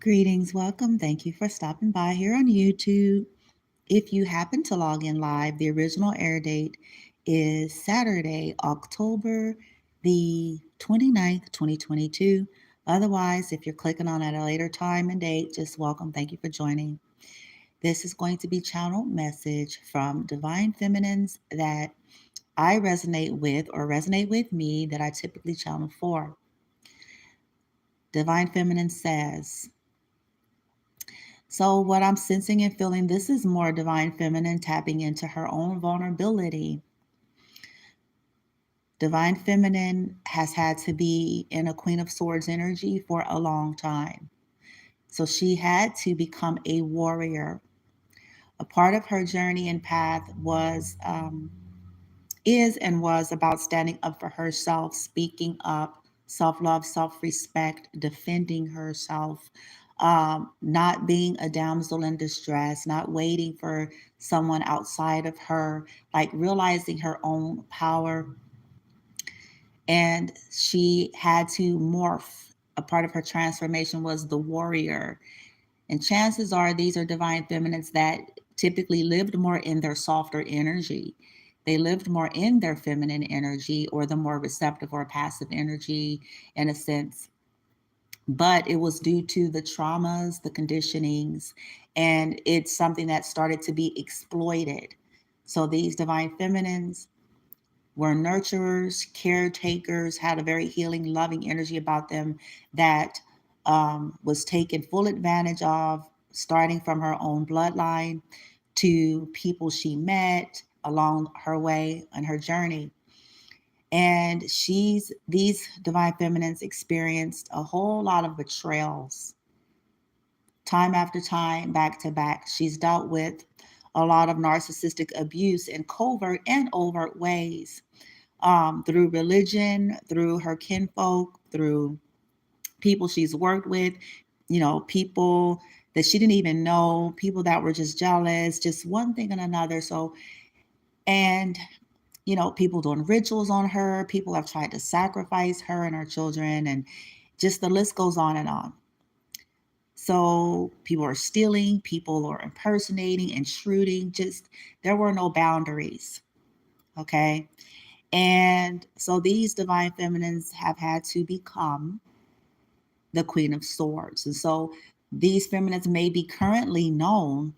Greetings, welcome. Thank you for stopping by here on YouTube. If you happen to log in live, the original air date is Saturday, October the 29th, 2022. Otherwise, if you're clicking on at a later time and date, just welcome. Thank you for joining. This is going to be channeled message from Divine Feminines that I resonate with or resonate with me that I typically channel for. Divine Feminine says, so, what I'm sensing and feeling, this is more Divine Feminine tapping into her own vulnerability. Divine Feminine has had to be in a Queen of Swords energy for a long time. So, she had to become a warrior. A part of her journey and path is and was about standing up for herself, speaking up, self love, self respect, defending herself, not being a damsel in distress, not waiting for someone outside of her, like realizing her own power. And she had to morph. A part of her transformation was the warrior. And chances are these are divine feminines that typically lived more in their softer energy. They lived more in their feminine energy or the more receptive or passive energy in a sense. But it was due to the traumas, the conditionings, and it's something that started to be exploited. So these divine feminines were nurturers, caretakers, had a very healing, loving energy about them that was taken full advantage of, starting from her own bloodline to people she met along her way and her journey. And these divine feminines experienced a whole lot of betrayals time after time, back to back. She's dealt with a lot of narcissistic abuse in covert and overt ways, through religion, through her kinfolk, through people she's worked with, people that she didn't even know, people that were just jealous, just one thing and another. So, and, people doing rituals on her, people have tried to sacrifice her and her children, and just the list goes on and on. So people are stealing, people are impersonating, intruding, just there were no boundaries. Okay. And so these divine feminines have had to become the Queen of Swords. And so these feminines may be currently known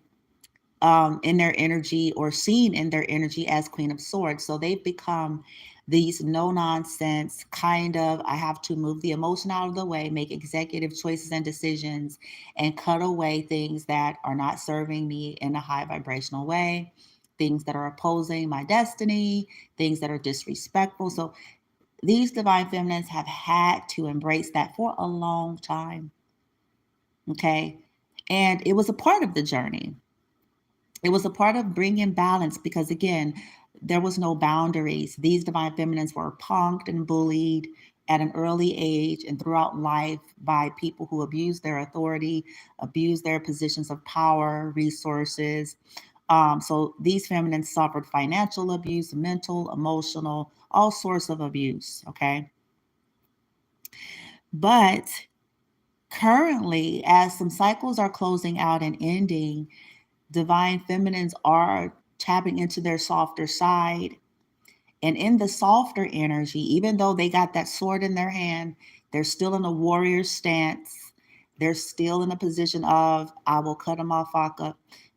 in their energy or seen in their energy as Queen of Swords. So they've become these no nonsense kind of, I have to move the emotion out of the way, make executive choices and decisions, and cut away things that are not serving me in a high vibrational way, things that are opposing my destiny, things that are disrespectful. So these divine feminines have had to embrace that for a long time. Okay. And it was a part of the journey. It was a part of bringing balance because, again, there was no boundaries. These divine feminines were punked and bullied at an early age and throughout life by people who abused their authority, abused their positions of power, resources. So these feminines suffered financial abuse, mental, emotional, all sorts of abuse. Okay. But currently, as some cycles are closing out and ending, divine feminines are tapping into their softer side. And in the softer energy, even though they got that sword in their hand, they're still in a warrior stance. They're still in a position of, I will cut them off, Aka.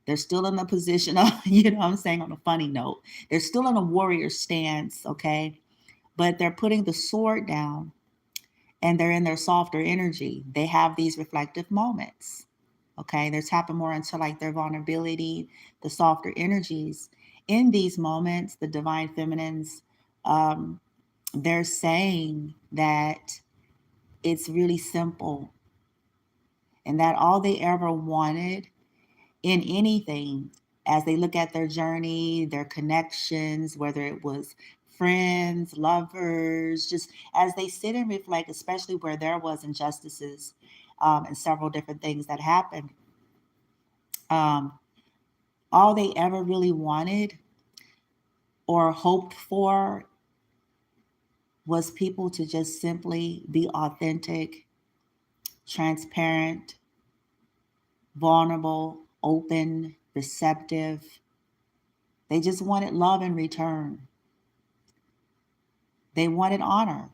They're still in the position of, what I'm saying on a funny note, they're still in a warrior stance, okay? But they're putting the sword down and they're in their softer energy. They have these reflective moments. Okay, they're tapping more into like their vulnerability, the softer energies. In these moments, the divine feminines, um, they're saying that it's really simple and that all they ever wanted in anything as they look at their journey, their connections, whether it was friends, lovers, just as they sit and reflect, especially where there was injustices and several different things that happened. Um, all they ever really wanted or hoped for was people to just simply be authentic, transparent, vulnerable, open, receptive. They just wanted love in return. They wanted honor.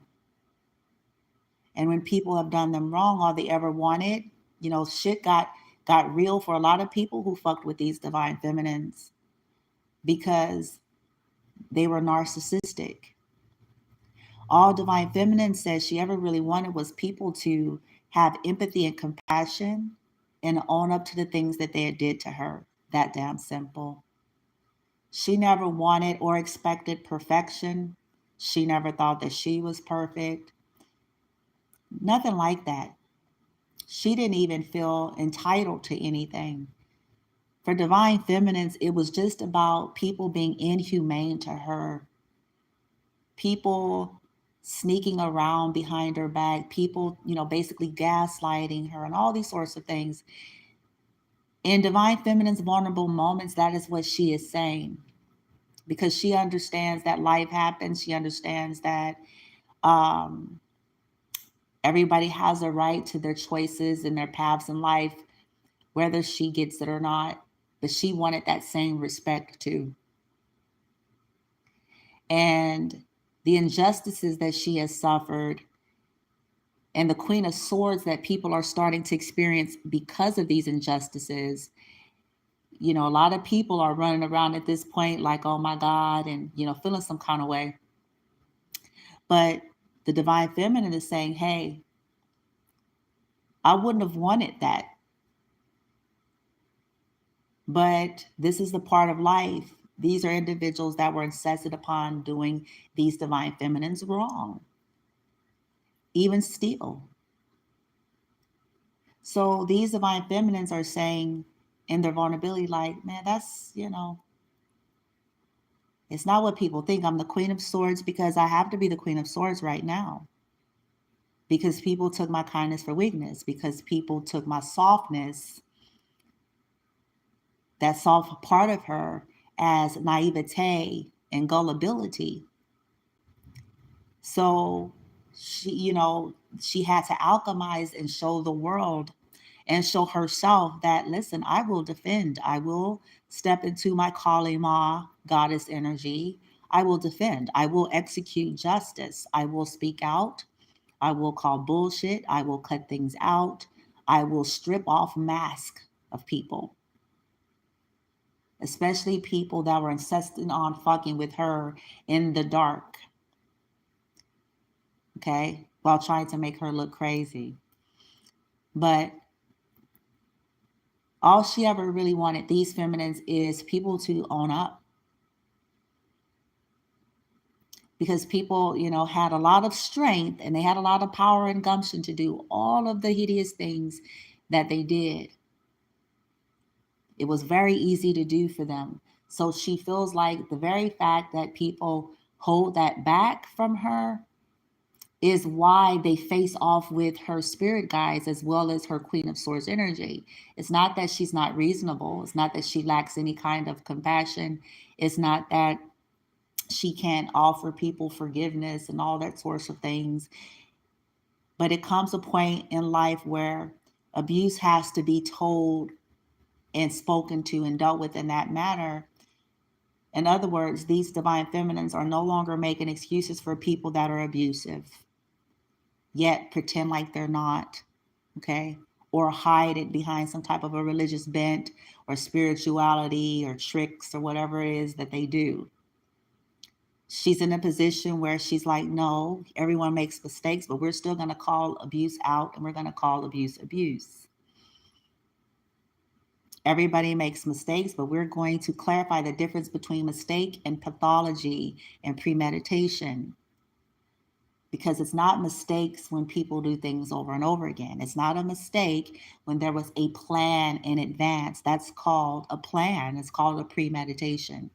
And when people have done them wrong, all they ever wanted, shit got real for a lot of people who fucked with these divine feminines because they were narcissistic. All divine feminine says she ever really wanted was people to have empathy and compassion and own up to the things that they had did to her. That damn simple. She never wanted or expected perfection. She never thought that she was perfect. Nothing like that. She didn't even feel entitled to anything. For divine feminines, it was just about people being inhumane to her, people sneaking around behind her back, people, basically gaslighting her and all these sorts of things. In divine feminine's vulnerable moments, that is what she is saying, because she understands that life happens. She understands that um, everybody has a right to their choices and their paths in life, whether she gets it or not. But she wanted that same respect too. And the injustices that she has suffered and the Queen of Swords that people are starting to experience because of these injustices. A lot of people are running around at this point like, oh my God, and, feeling some kind of way. But the divine feminine is saying, hey, I wouldn't have wanted that. But this is the part of life. These are individuals that were insisted upon doing these divine feminines wrong, even still. So these divine feminines are saying in their vulnerability, like, man, that's, it's not what people think. I'm the Queen of Swords because I have to be the Queen of Swords right now. Because people took my kindness for weakness, because people took my softness, that soft part of her, as naivete and gullibility. So she had to alchemize and show the world and show herself that, listen, I will defend. I will step into my Kali Ma goddess energy. I will defend. I will execute justice. I will speak out. I will call bullshit. I will cut things out. I will strip off mask of people, especially people that were insisting on fucking with her in the dark, okay, while trying to make her look crazy. But all she ever really wanted, these feminines, is people to own up. Because people, had a lot of strength and they had a lot of power and gumption to do all of the hideous things that they did. It was very easy to do for them. So she feels like the very fact that people hold that back from her is why they face off with her spirit guides as well as her Queen of Swords energy. It's not that she's not reasonable. It's not that she lacks any kind of compassion. It's not that she can't offer people forgiveness and all that sorts of things. But it comes a point in life where abuse has to be told and spoken to and dealt with in that manner. In other words, these divine feminines are no longer making excuses for people that are abusive, yet pretend like they're not, okay? Or hide it behind some type of a religious bent or spirituality or tricks or whatever it is that they do. She's in a position where she's like, no, everyone makes mistakes, but we're still going to call abuse out and we're going to call abuse abuse. Everybody makes mistakes, but we're going to clarify the difference between mistake and pathology and premeditation. Because it's not mistakes when people do things over and over again. It's not a mistake when there was a plan in advance. That's called a plan. It's called a premeditation.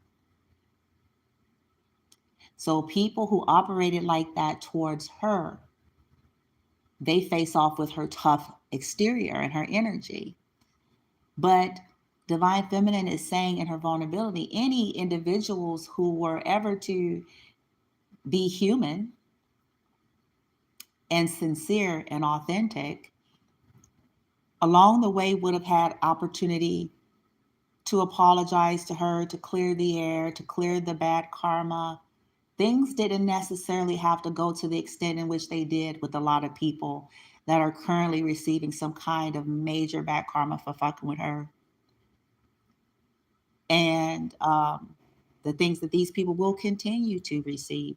So people who operated like that towards her, they face off with her tough exterior and her energy. But divine feminine is saying in her vulnerability, any individuals who were ever to be human and sincere and authentic along the way would have had opportunity to apologize to her, to clear the air, to clear the bad karma. Things didn't necessarily have to go to the extent in which they did with a lot of people that are currently receiving some kind of major bad karma for fucking with her. And the things that these people will continue to receive.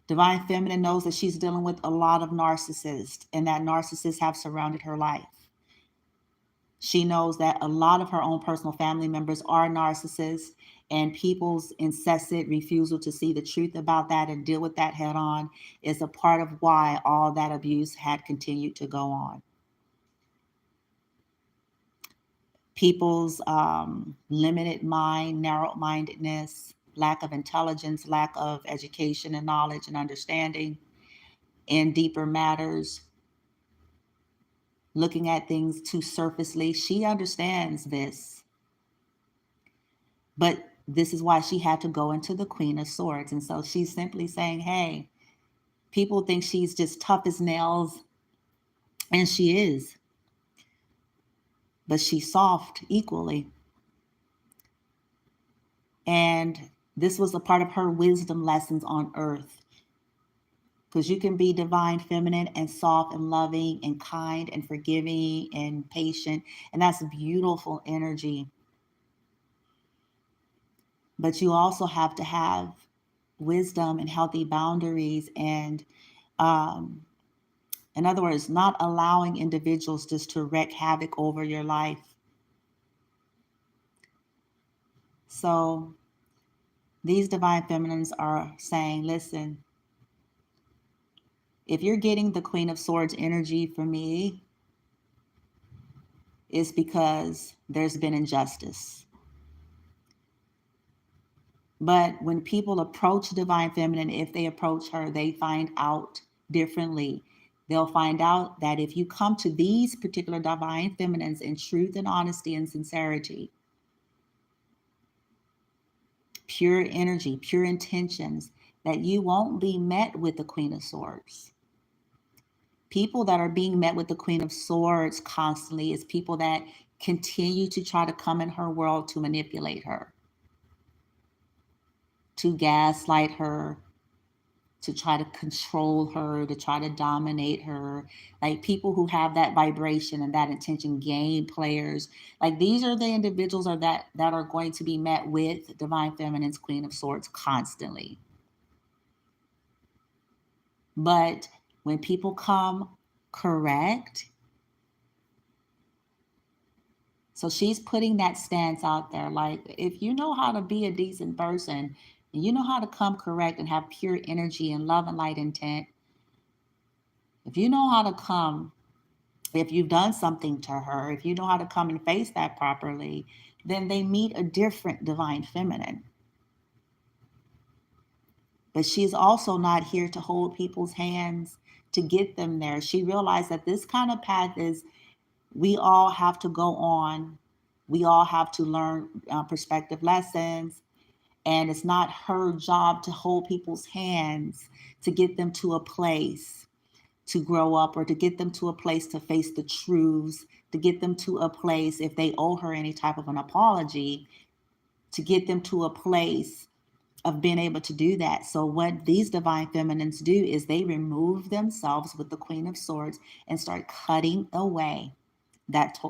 Divine Feminine knows that she's dealing with a lot of narcissists, and that narcissists have surrounded her life. She knows that a lot of her own personal family members are narcissists, and people's incessant refusal to see the truth about that and deal with that head on is a part of why all that abuse had continued to go on. People's limited mind, narrow-mindedness, lack of intelligence, lack of education and knowledge and understanding in deeper matters, looking at things too surfacely. She understands this. But this is why she had to go into the Queen of Swords. And so she's simply saying, hey, people think she's just tough as nails, and she is. But she's soft equally. And this was a part of her wisdom lessons on earth. Because you can be divine feminine and soft and loving and kind and forgiving and patient. And that's beautiful energy. But you also have to have wisdom and healthy boundaries and, in other words, not allowing individuals just to wreak havoc over your life. So these divine feminines are saying, listen, if you're getting the Queen of Swords energy from me, it's because there's been injustice. But when people approach divine feminine, if they approach her, they find out differently. They'll find out that if you come to these particular divine feminines in truth and honesty and sincerity, pure energy, pure intentions, that you won't be met with the Queen of Swords. People that are being met with the Queen of Swords constantly is people that continue to try to come in her world to manipulate her, to gaslight her, to try to control her, to try to dominate her. Like people who have that vibration and that intention, game players. Like these are the individuals that are going to be met with Divine Feminine's Queen of Swords constantly. But when people come correct, so she's putting that stance out there. Like, if you know how to be a decent person and you know how to come correct and have pure energy and love and light intent, if you know how to come, if you've done something to her, if you know how to come and face that properly, then they meet a different divine feminine. But she's also not here to hold people's hands to get them there. She realized that this kind of path is, we all have to go on. We all have to learn perspective lessons. And it's not her job to hold people's hands to get them to a place to grow up, or to get them to a place to face the truths, to get them to a place, if they owe her any type of an apology, to get them to a place of being able to do that. So what these divine feminines do is they remove themselves with the Queen of Swords and start cutting away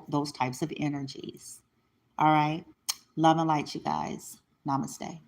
those types of energies. All right. Love and light, you guys. Namaste.